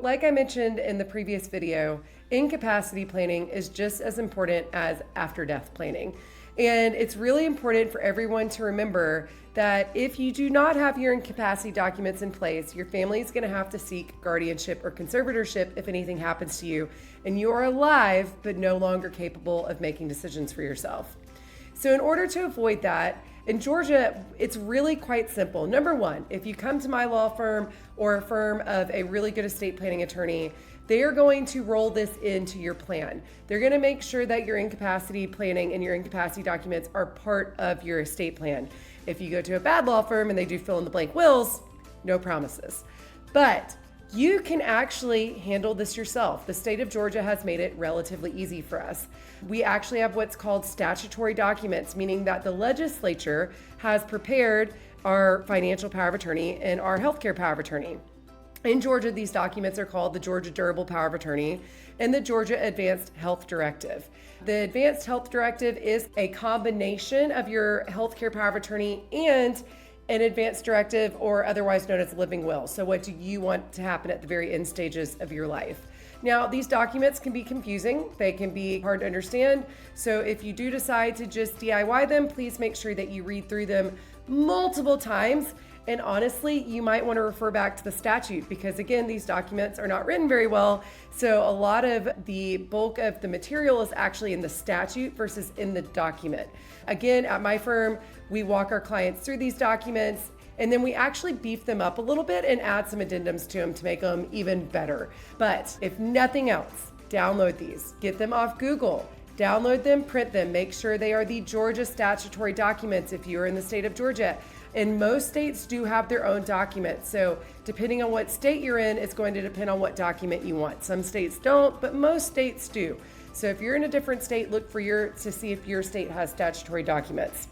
Like I mentioned in the previous video, incapacity planning is just as important as after-death planning. And it's really important for everyone to remember that if you do not have your incapacity documents in place, your family is going to have to seek guardianship or conservatorship if anything happens to you, and you are alive but no longer capable of making decisions for yourself. So in order to avoid that, in Georgia, it's really quite simple. Number one, if you come to my law firm or a firm of a really good estate planning attorney, they are going to roll this into your plan. They're going to make sure that your incapacity planning and your incapacity documents are part of your estate plan. If you go to a bad law firm and they do fill in the blank wills, no promises. But you can actually handle this yourself. The state of Georgia has made it relatively easy for us. We actually have what's called statutory documents, meaning that the legislature has prepared our financial power of attorney and our healthcare power of attorney. In Georgia, these documents are called the Georgia Durable Power of Attorney and the Georgia Advance Health Directive. The Advanced Health Directive is a combination of your healthcare power of attorney and an advanced directive, or otherwise known as a living will. So what do you want to happen at the very end stages of your life? Now, these documents can be confusing. They can be hard to understand. So if you do decide to just DIY them, please make sure that you read through them multiple times. And honestly, you might want to refer back to the statute because, again, these documents are not written very well. So a lot of the bulk of the material is actually in the statute versus in the document. Again, at my firm, we walk our clients through these documents and then we actually beef them up a little bit and add some addendums to them to make them even better. But if nothing else, download these, get them off Google. Download them, print them, make sure they are the Georgia statutory documents if you're in the state of Georgia. And most states do have their own documents. So depending on what state you're in, it's going to depend on what document you want. Some states don't, but most states do. So if you're in a different state, look to see if your state has statutory documents.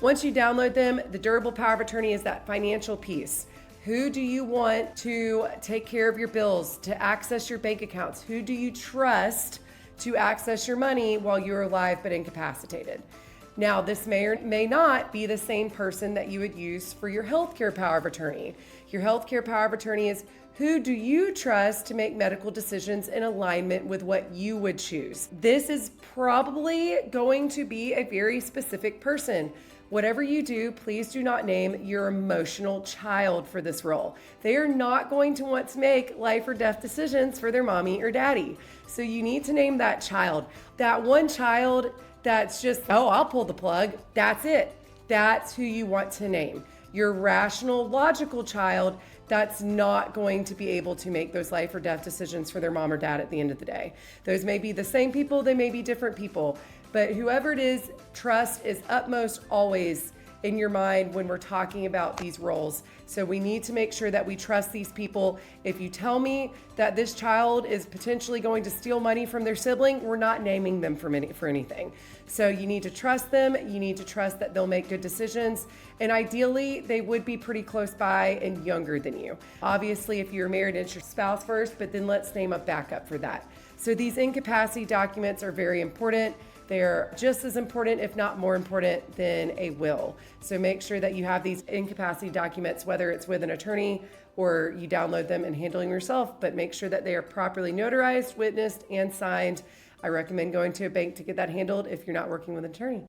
Once you download them, the durable power of attorney is that financial piece. Who do you want to take care of your bills, to access your bank accounts? Who do you trust to access your money while you're alive but incapacitated? Now, this may or may not be the same person that you would use for your healthcare power of attorney. Your healthcare power of attorney is who do you trust to make medical decisions in alignment with what you would choose? This is probably going to be a very specific person. Whatever you do, please do not name your emotional child for this role. They are not going to want to make life or death decisions for their mommy or daddy. So you need to name that child. That one child that's just, oh, I'll pull the plug. That's it. That's who you want to name. Your rational, logical child that's not going to be able to make those life or death decisions for their mom or dad at the end of the day. Those may be the same people, they may be different people, but whoever it is, trust is utmost always in your mind when we're talking about these roles. So we need to make sure that we trust these people. If you tell me that this child is potentially going to steal money from their sibling, we're not naming them for anything. So you need to trust them. You need to trust that they'll make good decisions. And ideally, they would be pretty close by and younger than you. Obviously, if you're married, it's your spouse first, but then let's name a backup for that. So these incapacity documents are very important. They're just as important, if not more important, than a will. So make sure that you have these incapacity documents, whether it's with an attorney or you download them and handle them yourself, but make sure that they are properly notarized, witnessed, and signed. I recommend going to a bank to get that handled if you're not working with an attorney.